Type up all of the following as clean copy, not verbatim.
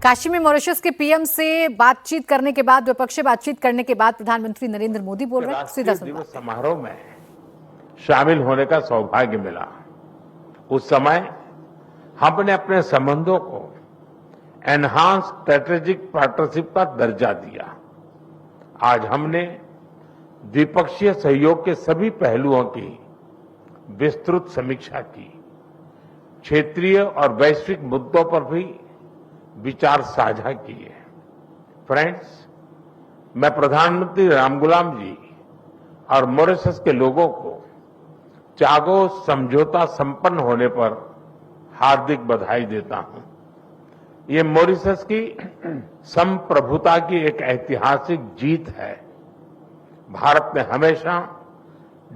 काशी में मॉरिशस के पीएम से बातचीत करने के बाद, द्विपक्षीय बातचीत करने के बाद प्रधानमंत्री नरेंद्र मोदी बोल रहे हैं। सीधा दिवस समारोह में शामिल होने का सौभाग्य मिला। उस समय हमने अपने संबंधों को एनहांस स्ट्रेटेजिक पार्टनरशिप का दर्जा दिया। आज हमने द्विपक्षीय सहयोग के सभी पहलुओं की विस्तृत समीक्षा की। क्षेत्रीय और वैश्विक मुद्दों पर भी विचार साझा किए। फ्रेंड्स, मैं प्रधानमंत्री रामगुलाम जी और मॉरिशस के लोगों को चागोस समझौता संपन्न होने पर हार्दिक बधाई देता हूं। ये मॉरिशस की संप्रभुता की एक ऐतिहासिक जीत है। भारत ने हमेशा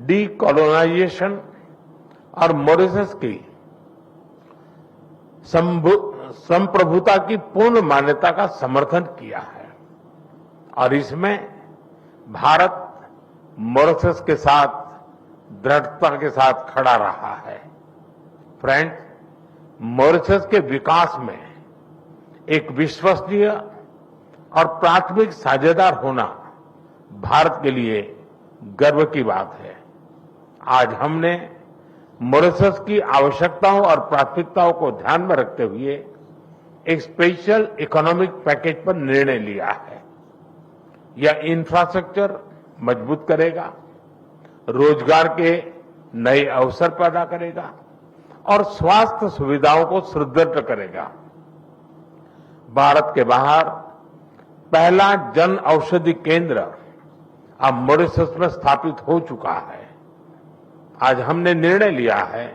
डीकोलोनाइजेशन और मॉरिशस की संप्रभुता की पूर्ण मान्यता का समर्थन किया है और इसमें भारत मॉरिशस के साथ दृढ़ता के साथ खड़ा रहा है। फ्रेंड्स, मॉरिशस के विकास में एक विश्वसनीय और प्राथमिक साझेदार होना भारत के लिए गर्व की बात है। आज हमने मॉरिशस की आवश्यकताओं और प्राथमिकताओं को ध्यान में रखते हुए एक स्पेशल इकोनॉमिक पैकेज पर निर्णय लिया है। यह इंफ्रास्ट्रक्चर मजबूत करेगा, रोजगार के नए अवसर पैदा करेगा और स्वास्थ्य सुविधाओं को सुदृढ़ करेगा। भारत के बाहर पहला जन औषधि केंद्र अब मॉरिशस में स्थापित हो चुका है। आज हमने निर्णय लिया है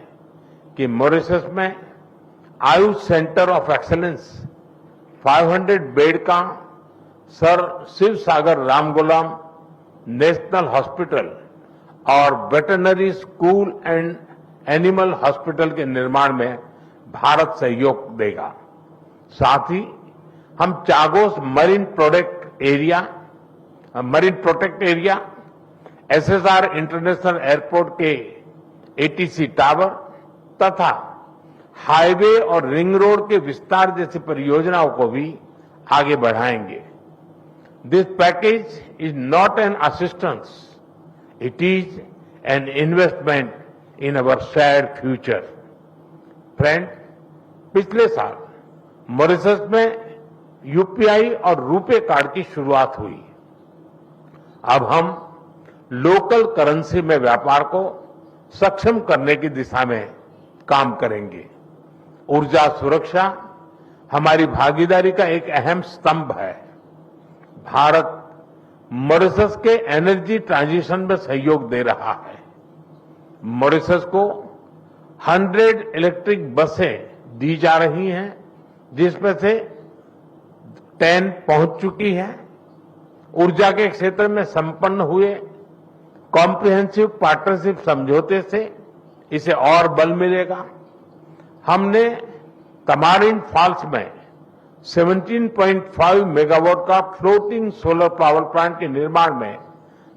कि मॉरिशस में Ayush centre of excellence 500 bed का सर शिव सागर रामगुलाम नेशनल हॉस्पिटल और veterinary school and animal hospital के निर्माण में भारत सहयोग देगा। साथ ही हम Chagos marine protect area, SSR international airport के एटीसी टावर तथा हाईवे और रिंग रोड के विस्तार जैसी परियोजनाओं को भी आगे बढ़ाएंगे। This package is not an assistance, it is an investment in our shared future. Friend, पिछले साल मॉरिशस में यूपीआई और रुपे कार्ड की शुरुआत हुई। अब हम लोकल करेंसी में व्यापार को सक्षम करने की दिशा में काम करेंगे। ऊर्जा सुरक्षा हमारी भागीदारी का एक अहम स्तंभ है। भारत मॉरिशस के एनर्जी ट्रांजिशन में सहयोग दे रहा है। मॉरिशस को 100 इलेक्ट्रिक बसें दी जा रही हैं, जिसमें से 10 पहुंच चुकी है। ऊर्जा के क्षेत्र में संपन्न हुए कॉम्प्रिहेंसिव पार्टनरशिप समझौते से इसे और बल मिलेगा। हमने तमारिन फॉल्स में 17.5 मेगावाट का फ्लोटिंग सोलर पावर प्लांट के निर्माण में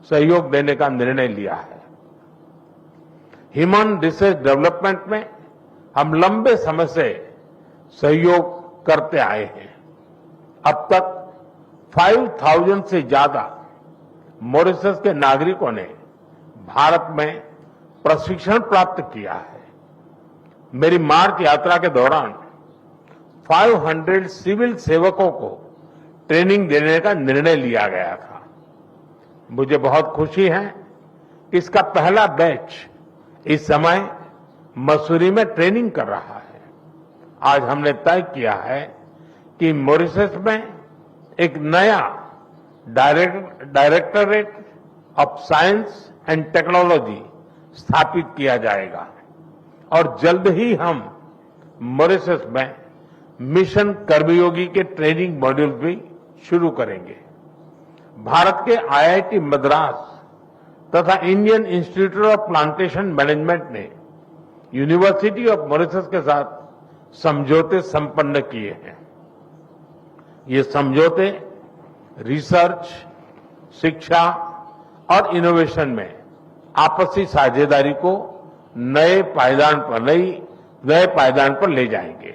सहयोग देने का निर्णय लिया है। ह्यूमन रिसोर्स डेवलपमेंट में हम लंबे समय से सहयोग करते आए हैं। अब तक 5,000 से ज्यादा मॉरिशस के नागरिकों ने भारत में प्रशिक्षण प्राप्त किया है। मेरी मार्च यात्रा के दौरान 500 सिविल सेवकों को ट्रेनिंग देने का निर्णय लिया गया था। मुझे बहुत खुशी है कि इसका पहला बैच इस समय मसूरी में ट्रेनिंग कर रहा है। आज हमने तय किया है कि मॉरिशस में एक नया directorate of science and technology स्थापित किया जाएगा और जल्द ही हम मॉरिशस में मिशन कर्मयोगी के ट्रेनिंग मॉड्यूल भी शुरू करेंगे। भारत के आईआईटी मद्रास तथा Indian institute of plantation management ने यूनिवर्सिटी ऑफ मॉरिशस के साथ समझौते संपन्न किए हैं। ये समझौते रिसर्च, शिक्षा और इनोवेशन में आपसी साझेदारी को नए पायदान पर ले जाएंगे।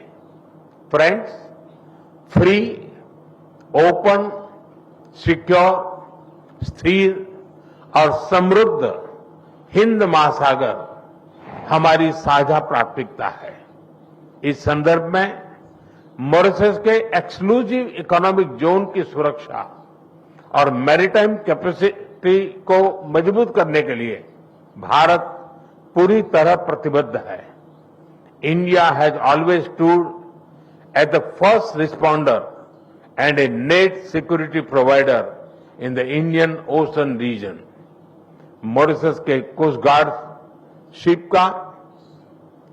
फ्रेंड्स, फ्री, ओपन, सिक्योर, स्थिर और समृद्ध हिंद महासागर हमारी साझा प्राथमिकता है। इस संदर्भ में मॉरिशस के एक्सक्लूसिव इकोनॉमिक जोन की सुरक्षा और मैरीटाइम कैपेसिटी को मजबूत करने के लिए भारत पूरी तरह प्रतिबद्ध है। India has always stood at the first responder and a net security provider in the Indian Ocean region. Mauritius के कोस्ट गार्ड शिप का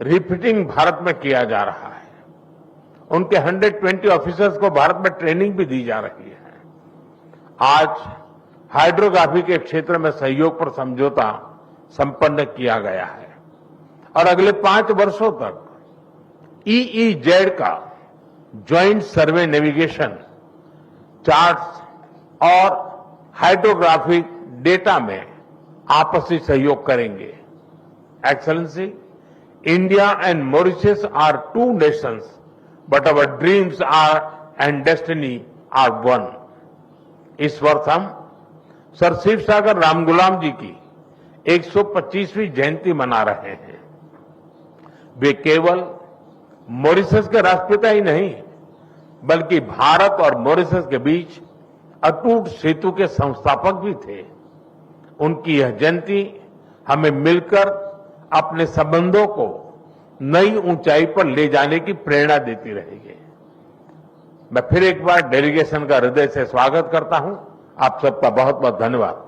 रिफिटिंग भारत में किया जा रहा है। उनके 120 ऑफिसर्स को भारत में ट्रेनिंग भी दी जा रही है। आज हाइड्रोग्राफी के क्षेत्र में सहयोग पर समझौता संपन्न किया गया है और अगले 5 वर्षों तक EEZ का ज्वाइंट सर्वे नेविगेशन, चार्ट्स और हाइड्रोग्राफिक डेटा में आपसी सहयोग करेंगे। Excellency, India and Mauritius are 2 nations, but our dreams are and destiny are one। इस वर्ष हम सर शिव सागर रामगुलाम जी की 125वीं जयंती मना रहे हैं। वे केवल मॉरिशस के राष्ट्रपिता ही नहीं, बल्कि भारत और मॉरिशस के बीच अटूट सेतु के संस्थापक भी थे। उनकी यह जयंती हमें मिलकर अपने संबंधों को नई ऊंचाई पर ले जाने की प्रेरणा देती रहेगी। मैं फिर एक बार डेलीगेशन का हृदय से स्वागत करता हूं। आप सबका बहुत बहुत धन्यवाद।